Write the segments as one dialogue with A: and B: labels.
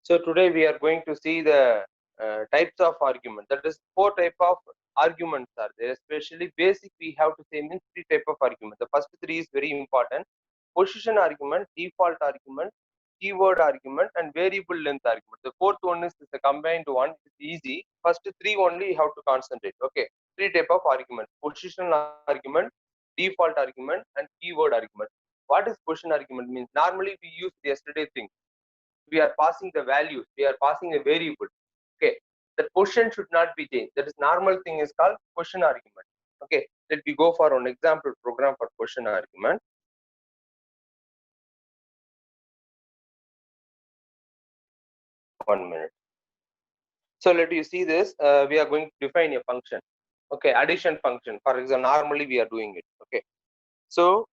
A: So today we are going to see the types of argument. That is, 4 type of arguments are there. Especially basic, we have to say means 3 type of argument. The first 3 is very important: position argument, default argument, keyword argument, and variable length argument. The fourth one is the combined one. It's easy. First 3 only you have to concentrate. Okay, 3 type of argument: positional argument, default argument, and keyword argument. What is position argument means? Normally we used yesterday thing. We are passing the values, we are passing a variable. Okay, the position should not be changed. That is normal thing is called position argument. Okay, let me go for an example program for position argument. One minute. So let you see this. We are going to define a function. Okay, addition function. For example, normally we are doing it. Okay, so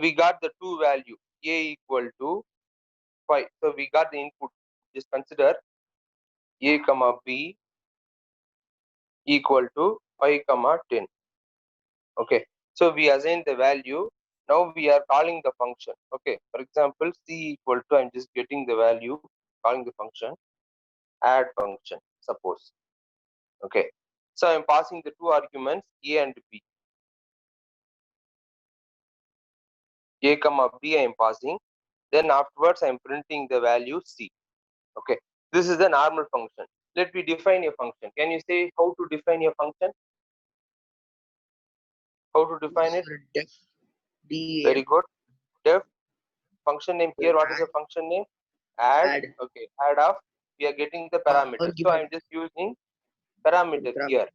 A: we got the two value a equal to 5. So we got the input. Just consider a comma b equal to 5 comma 10. Okay, so we assign the value. Now we are calling the function. Okay, for example, c equal to, I'm just getting the value, calling the function add function, suppose. Okay, so I'm passing the two arguments a and b. A comma b I am passing, then afterwards I am printing the value c. Okay, this is the normal function. Let me define a function. Can you say how to define a function? How to define it?
B: Def DEF.
A: Very good. Def function name here. What is the function name? Add. Okay, add of, we are getting the parameter. So I am just using parameter here.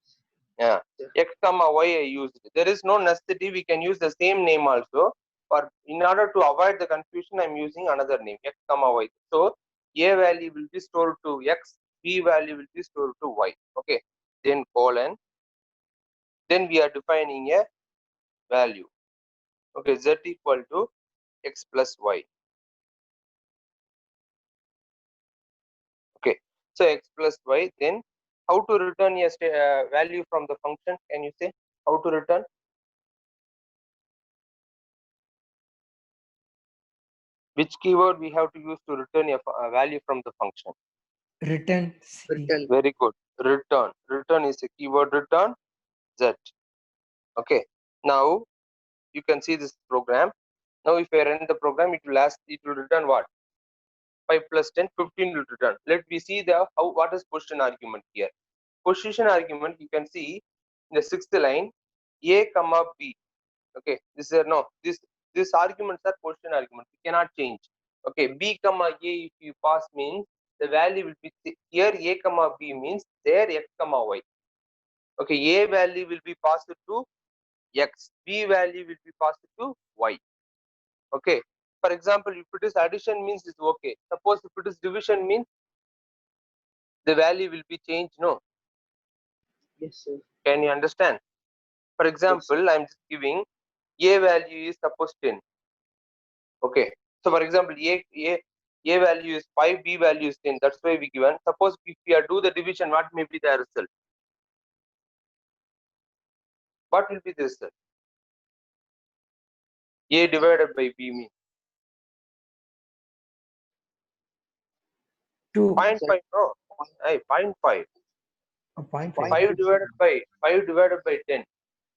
A: Yeah, x comma y I used. There is no necessity. We can use the same name also. Or in order to avoid the confusion, I am using another name, x comma y. So a value will be stored to x, b value will be stored to y. Okay, then colon. Then we are defining a value. Okay, z equal to x plus y. Okay, so x plus y. Then how to return a value from the function? Can you say how to return? Which keyword we have to use to return a value from the function?
C: Return C.
A: Very good. Return. Return is a keyword. Return z. Okay. Now you can see this program. Now if I run the program, it will return what? 5 plus 10, 15 will return. Let me see the what is position argument here. Position argument, you can see in the 6th line, a comma b. Okay, this is no, this arguments are position argument. We cannot change. Okay, b comma a if you pass means the value will be here. A comma b means there x comma y. Okay, a value will be passed to x, b value will be passed to y. Okay, for example, if it is addition means it's okay. Suppose if it is division means the value will be changed. No.
B: Yes, sir.
A: Can you understand? For example, yes, I'm just giving a value is suppose 10. Okay, so for example, a value is 5, b value is 10. That's why we given. Suppose if we are do the division, what may be the result? What will be the result? A divided by b means
C: 2.
A: 0.5. No, 0.5.
C: 0.5.
A: 5 divided by 10.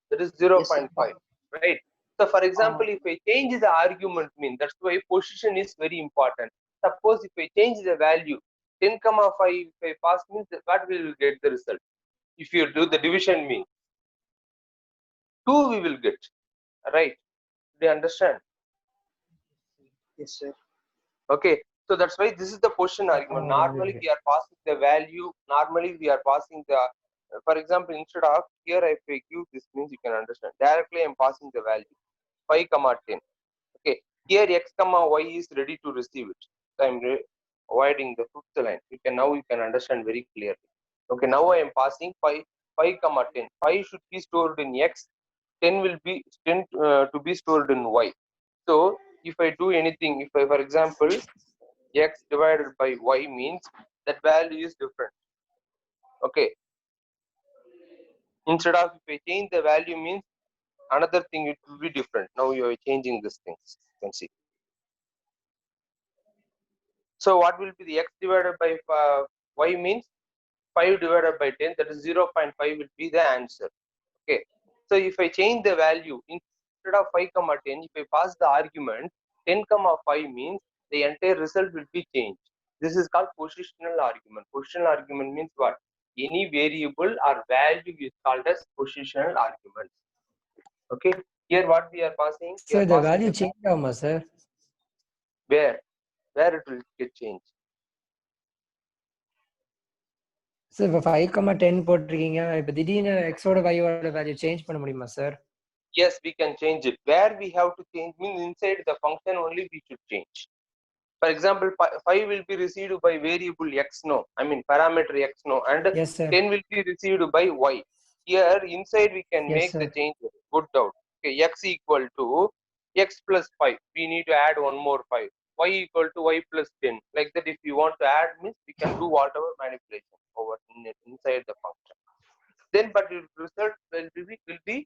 A: That is 0.5. Yes, right? So for example, if I change the argument mean, that's why position is very important. Suppose if I change the value 10 comma 5, if I pass means what will get the result? If you do the division mean 2 we will get, right? Do you understand?
B: Yes, sir.
A: Okay, so that's why this is the position argument. Normally we are passing the value. Normally we are passing the, for example, instead of here if I give this means you can understand. Directly I am passing the value 5 comma 10. Okay, here x comma y is ready to receive it. So I am avoiding the 5th line. You can understand very clearly. Okay, now I am passing 5 comma 10. 5 should be stored in x. 10 will be 10 to be stored in y. So if I do anything, if I, for example, x divided by y means that value is different. Okay, instead of if I change the value means another thing, it will be different. Now you are changing these things. You can see. So what will be the x divided by y means 5 divided by 10, that is 0.5 will be the answer. Okay. So if I change the value instead of 5 comma 10, if I pass the argument 10 comma 5 means the entire result will be changed. This is called positional argument. Positional argument means what? Any variable or value is called as positional argument. Okay. Here what we are passing? We
C: Sir,
A: are
C: the
A: passing
C: value change ஆகுமா sir?
A: where it will get changed.
C: Sir, இப்போ 5,10 போட்டிருக்கீங்க. இப்போ திடீர்னு x ஓட y ஓட value change பண்ண முடியுமா sir?
A: Yes, we can change it. Where we have to change means inside the function only we should change. For example, 5 will be received by variable x no, I mean parameter x no, and
C: Yes sir.
A: 10 will be received by y. Here inside we can
C: Yes,
A: make the
C: sir.
A: change. Good doubt. Okay, x equal to x plus 5. We need to add one more 5. Y equal to y plus 10. Like that, if you want to add means we can do whatever manipulation over inside the function. Then, but the result will be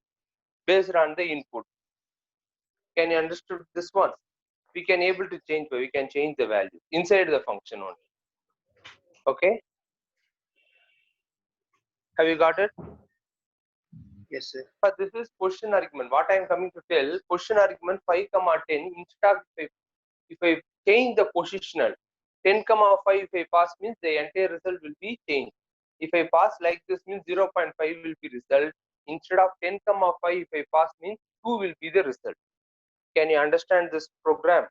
A: based on the input. Can you understand this one? We can able to change, we can change the value inside the function only. Okay, have you got it?
B: Yes, sir.
A: But this is question argument. What I am coming to tell, question argument 5 comma 10, instead of if I change the positional 10 comma 5, if I pass means the entire result will be changed. If I pass like this means 0.5 will be result. Instead of 10 comma 5, if I pass means 2 will be the result. Can you understand this program?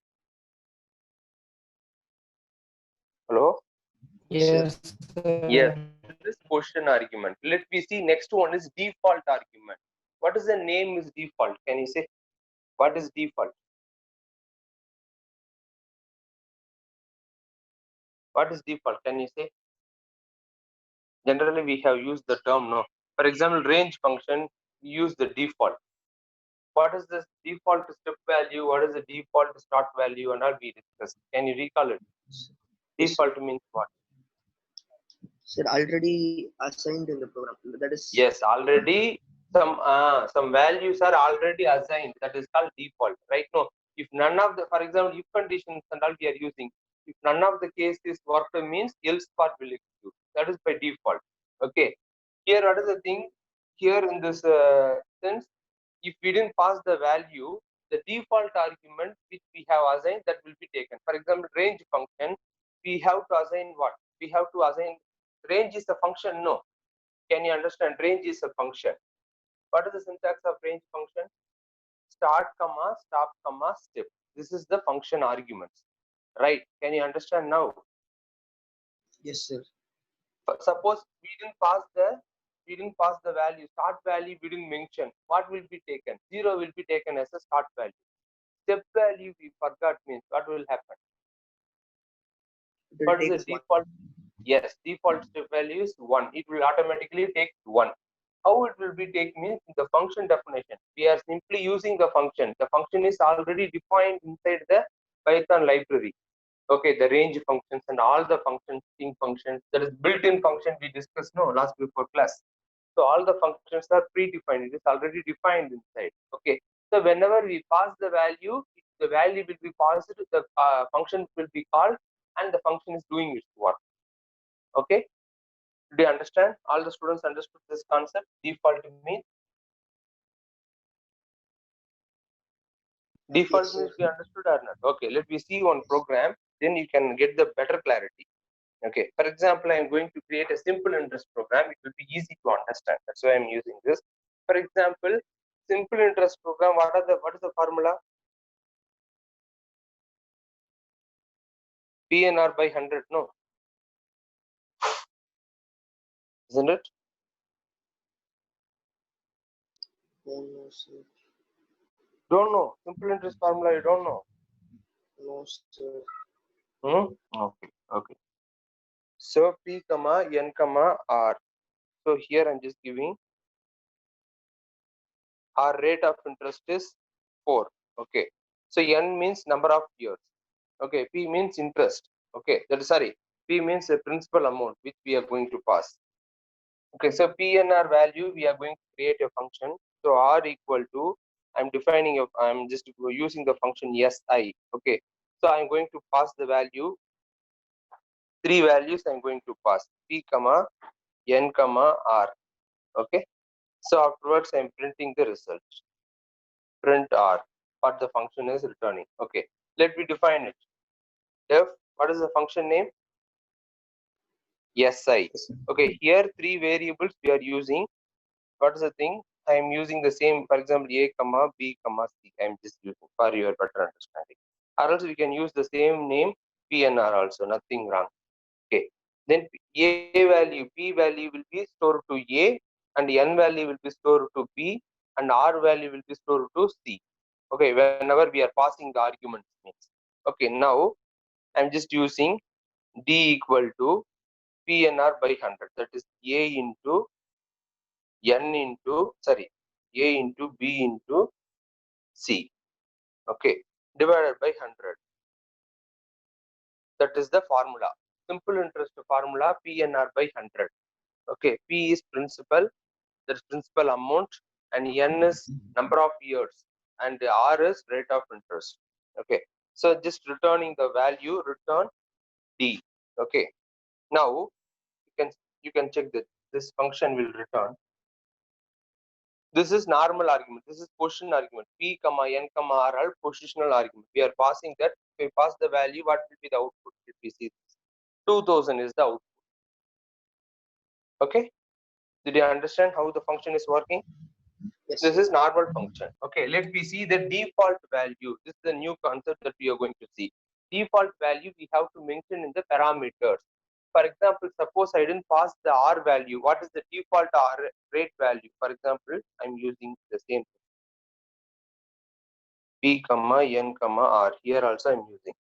A: Hello?
C: Yes sir.
A: Yes, this question argument. Let me see. Next one is default argument. What is the name is default? Can you say what is default? What is default? Can you say? Generally, we have used the term no. For example, range function, we use the default. What is this default step value? What is the default start value? And all we discussed. Can you recall it?
B: Yes,
A: Default means what?
B: sir, already assigned in the program. That is.
A: Yes, already some values are already assigned. That is called default. Right now, if none of the, for example, if conditions and all we are using, if none of the case is worked means else part will execute. That is by default. Okay. Here, what is the thing? Here in this sense, if we didn't pass the value, the default argument which we have assigned that will be taken. For example, range function, we have to assign what? We have to assign range is a function. No. Can you understand? Range is a function. What is the syntax of range function? Start comma, stop comma, step. This is the function arguments. Right? Can you understand now?
B: Yes, sir.
A: But suppose we didn't pass the value. Start value we didn't mention. What will be taken? 0 will be taken as a start value. Step value we forgot means what will happen? What is the default? Yes, default step value is 1. It will automatically take 1. How it will be taken means the function definition. We are simply using the function. The function is already defined inside the Python library. Okay, the range functions and all the functions, string functions, that is built-in function we discussed no last before class. So all the functions are predefined. It is already defined inside. Okay. So whenever we pass the value will be passed. The function will be called, and the function is doing its work. Okay. Do you understand? All the students understood this concept? Default means default
B: Yes,
A: means
B: sir.
A: we understood or not? Okay, let me see one program, then you can get the better clarity. Okay, for example, I am going to create a simple interest program. It will be easy to understand. That's why I'm using this. For example, simple interest program. What is the formula? PNR by 100. No, isn't it?
B: No, sir.
A: Don't know. Simple interest formula. You don't know.
B: No, sir.
A: Okay. Okay. So P comma N comma R. So here I'm just giving our rate of interest is 4. Okay. So N means number of years. Okay. P means interest. Okay. That is sorry. P means the principal amount which we are going to pass. Okay. So PNR value we are going to create a function. So R equal to I'm just using the function SI. Okay. So I'm going to pass the value three values I'm going to pass, p comma n comma r. Okay, so afterwards I'm printing the result, print r, what the function is returning. Okay, let me define it. Def, what is the function name? Si. Okay, here three variables we are using. What is the thing? I am using the same, for example, a comma b comma c. I am just using for your better understanding. Or else we can use the same name p and r also, nothing wrong. Okay, then a value, p value will be stored to a, and n value will be stored to b, and r value will be stored to c. Okay, whenever we are passing the arguments means. Okay, now I'm just using d equal to PNR by 100, that is a into n into, sorry, a into b into c. Okay, divided by 100. That is the formula. Simple interest formula, PNR by 100. Okay, P is principal, that is principal amount, and N is number of years, and R is rate of interest. Okay, so just returning the value, return D. Okay, now you can check that this function will return. This is normal argument. This is position argument. P comma n comma r are positional argument. We are passing that. If we pass the value, what will be the output? If we see this, 2000 is the output. Okay. Did you understand how the function is working?
B: Yes.
A: This is normal function. Okay. Let me see the default value. This is the new concept that we are going to see. Default value we have to mention in the parameters. For example, suppose I didn't pass the R value. What is the default R rate value? For example, I'm using the same thing. P comma n comma r. Here also I'm using.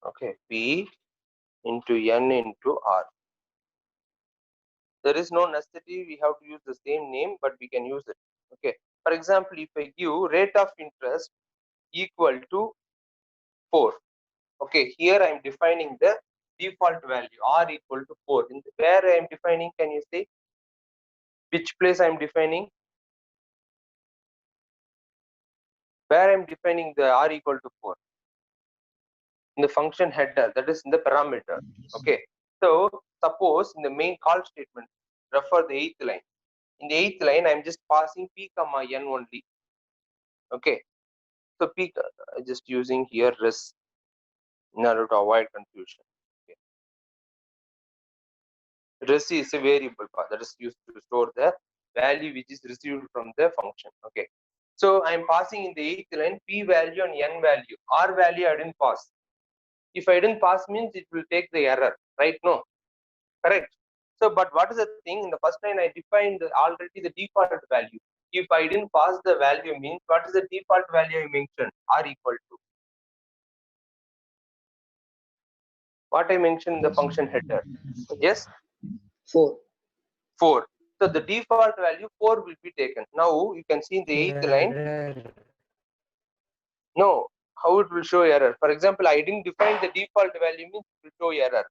A: Okay, P into n into r. There is no necessity we have to use the same name, but we can use it. Okay. For example, if I give rate of interest equal to 4. Okay, here I am defining the default value r equal to 4. In the, where I am defining, can you say which place I am defining? Where I am defining the r equal to 4? In the function header, that is in the parameter. Okay, so suppose in the main call statement, refer the 8th line. In the 8th line, I'm just passing p comma n only. Okay, so p just using here res in order to avoid confusion. Okay. Res is a variable that is used to store the value which is received from the function. Okay, so I'm passing in the 8th line p value and n value. R value I didn't pass. If I didn't pass means it will take the error, right? No, correct. So, but what is the thing? In the first line, I defined already the default value. If I didn't pass the value means, what is the default value I mentioned? R equal to. What I mentioned in the function header. Yes?
B: 4.
A: 4. So, the default value 4 will be taken. Now, you can see in the 8th line. No, how it will show error. For example, I didn't define the default value means it will show error.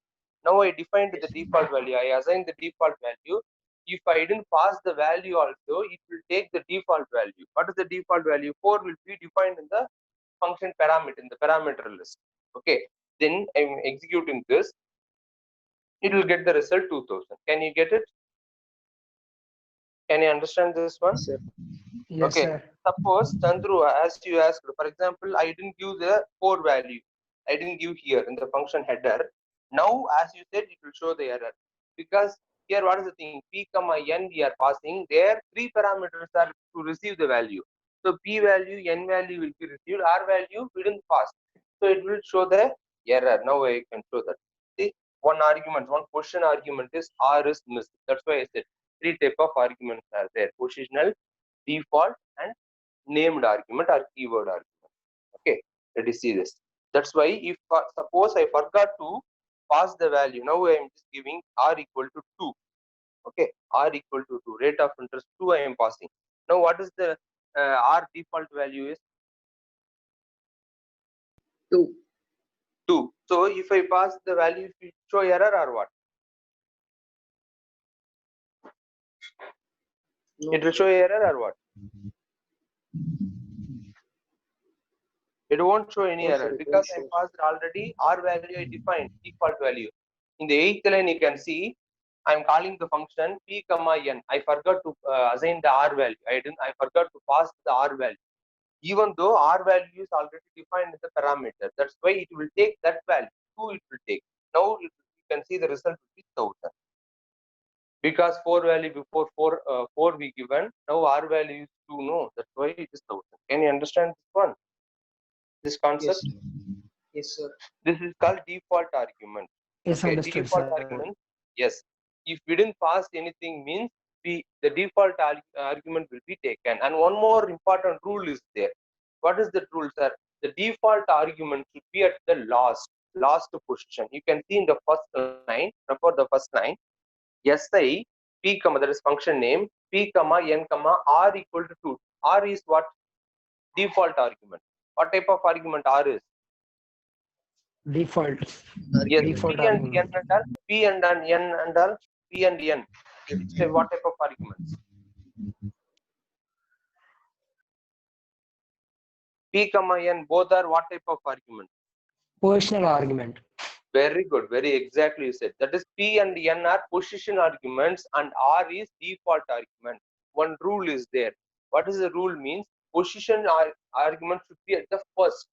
A: Now I defined the default value. I assigned the default value. If I didn't pass the value also, it will take the default value. What is the default value? 4 will be defined in the function parameter, in the parameter list. Okay. Then I'm executing this. It will get the result 2000. Can you get it? Can you understand this one?
B: Sir.
C: Yes,
A: okay.
C: sir.
A: Suppose Chandru, as you asked, for example, I didn't give the 4 value. I didn't give here in the function header. Now, as you said, it will show the error because here what is the thing? P comma n we are passing. There 3 parameters are to receive the value. So P value, n value will be received. R value we didn't pass, so it will show the error. Now I can show that. See, one argument, one position argument is R is missed. That's why I said 3 type of arguments are there: positional, default, and named argument or keyword argument. Okay, let us see this. That's why if suppose I forgot to pass the value, now I am just giving r equal to 2. Okay, r equal to 2, rate of interest 2 I am passing. Now what is the r default value is
B: 2.
A: 2. So if I pass the value, it will show error or what?
B: No.
A: It will show error or what? It won't show any
B: No,
A: error
B: sir, it
A: because
B: won't
A: I
B: show.
A: passed already R value I defined, default value. In the 8th line, you can see I'm calling the function p comma n. I forgot to assign the R value. I forgot to pass the R value. Even though R value is already defined in the parameter. That's why it will take that value. 2 it will take. Now you can see the result will be 1000. Because 4 value before 4 we given, now R value is 2, no, that's why it is 1000. Can you understand this one? This concept?
B: Yes. Yes, sir.
A: This is called default argument.
C: Yes,
A: Okay,
C: understood,
A: default
C: sir.
A: argument. Yes. If we didn't pass anything means the default argument will be taken. And one more important rule is there. What is the rule, sir? The default argument should be at the last position. You can see in the first line, refer the first line. Si p comma, that is function name, p comma n comma r equal to 2. R is what? Default argument. What type of argument R is?
C: Default.
A: Yes,
C: Default
A: P and N
C: argument.
A: and all, P and N and all, P and N. What type of arguments? P comma N, both are what type of argument?
C: Positional argument.
A: Very good, very exactly you said. That is P and N are position arguments and R is default argument. One rule is there. What is the rule means? Position argument should be at the first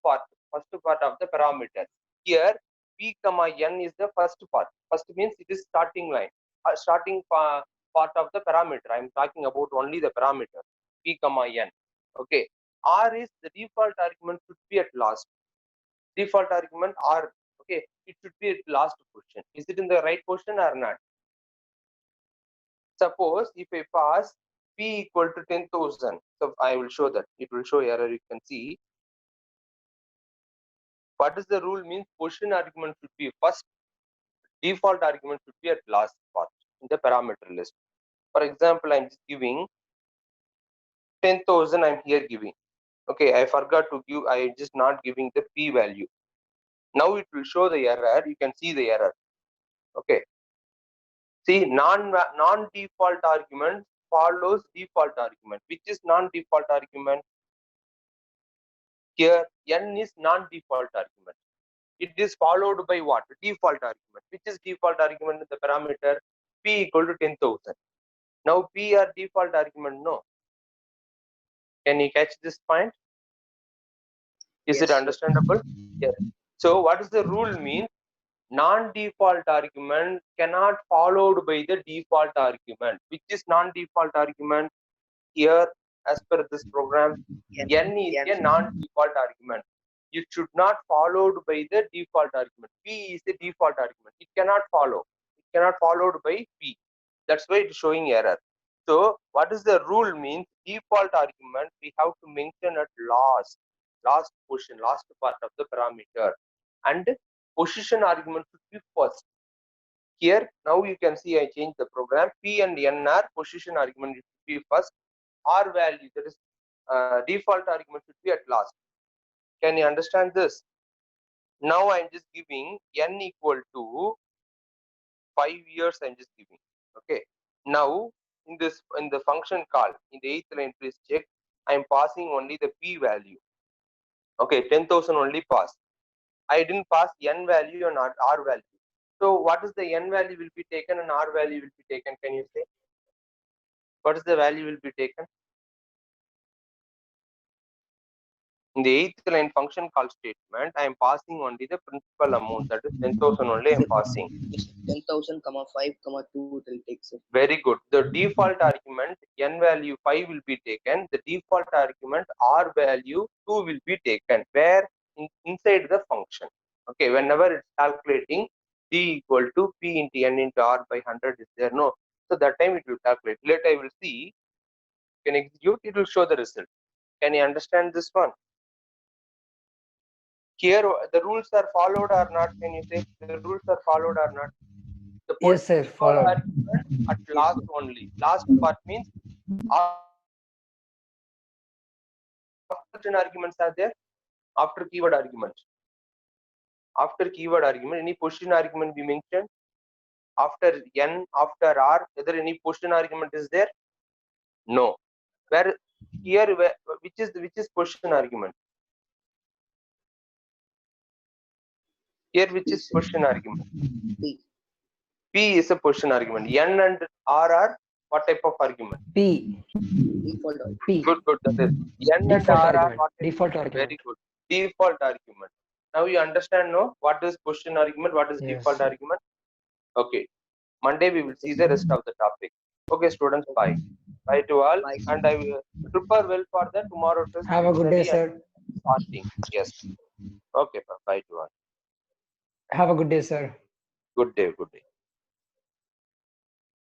A: part of the parameter. Here, P comma N is the first part. First means it is starting line, starting part of the parameter. I am talking about only the parameter, P comma N. Okay. R is the default argument should be at last. Default argument R. Okay, it should be at last position. Is it in the right position or not? Suppose if I pass P equal to 10,000, so I will show that. It will show error. You can see. What is the rule means? Position argument should be first. Default argument should be at last part in the parameter list. For example, I'm just giving 10,000. I'm here giving. Okay, I forgot to give. I just not giving the P value. Now it will show the error. You can see the error. Okay. See, non-default argument follows default argument. Which is non-default argument? Here, N is non-default argument. It is followed by what? Default argument. Which is default argument in the parameter? P equal to 10,000. Now P are default argument? No. Can you catch this point? Is
B: Yes,
A: it understandable? Yes. So what is the rule mean? Non-default argument cannot followed by the default argument. Which is non-default argument? Here, as per this program, N is a non-default argument. It should not followed by the default argument. P is the default argument. It cannot follow. It cannot followed by P. That's why it's showing error. So what is the rule means? Default argument we have to mention at last position, last part of the parameter, and position argument should be first. Here now you can see I changed the program. P and N are position argument should be first. R value, that is default argument should be at last. Can you understand this? Now I'm just giving N equal to 5 years. I'm just giving. Okay. Now in the function call in the 8th line, please check. I'm passing only the P value. Okay, 10,000 only pass. I didn't pass N value and R value. So what is the N value will be taken and R value will be taken? Can you say? What is the value will be taken? In the 8th line function call statement, I am passing only the principal amount, that is 10,000 only I am passing.
B: 10,000, 5, 2 it will take, sir.
A: Very good. The default argument N value 5 will be taken. The default argument R value 2 will be taken. Where? Inside the function. Okay, whenever it's calculating D equal to P into N into R by 100 is there? No. So that time it will calculate. Later I will see. Can execute, it will show the result. Can you understand this one? Here the rules are followed or not? Can you say the rules are followed or not? The
C: Yes, sir, followed.
A: argument at last only. Last part means after arguments are there. After keyword argument. After keyword argument, any position argument be mentioned. After N, after R, whether any position argument is there? No. Where here, which is position argument? Here, which
B: P,
A: is
B: sir.
A: position argument?
B: P.
A: P is a position argument. N and R are what type of argument?
C: P.
B: Default or
C: P.
A: Good, good. That is N and
C: Default
A: R are
C: argument.
A: what type?
C: Default argument.
A: Very good. Default argument. Now you understand, no? What is position argument? What is
C: Yes,
A: default
C: sir.
A: argument? Okay. Monday we will see the rest of the topic. Okay, students. Bye. Bye to all.
B: Bye.
A: And I will prepare well for the tomorrow test.
C: Have a good day,
A: Dictionary and
C: sir.
A: starting. Yes. Okay. Bye to all.
C: Have a good day, sir.
A: Good day. Good day.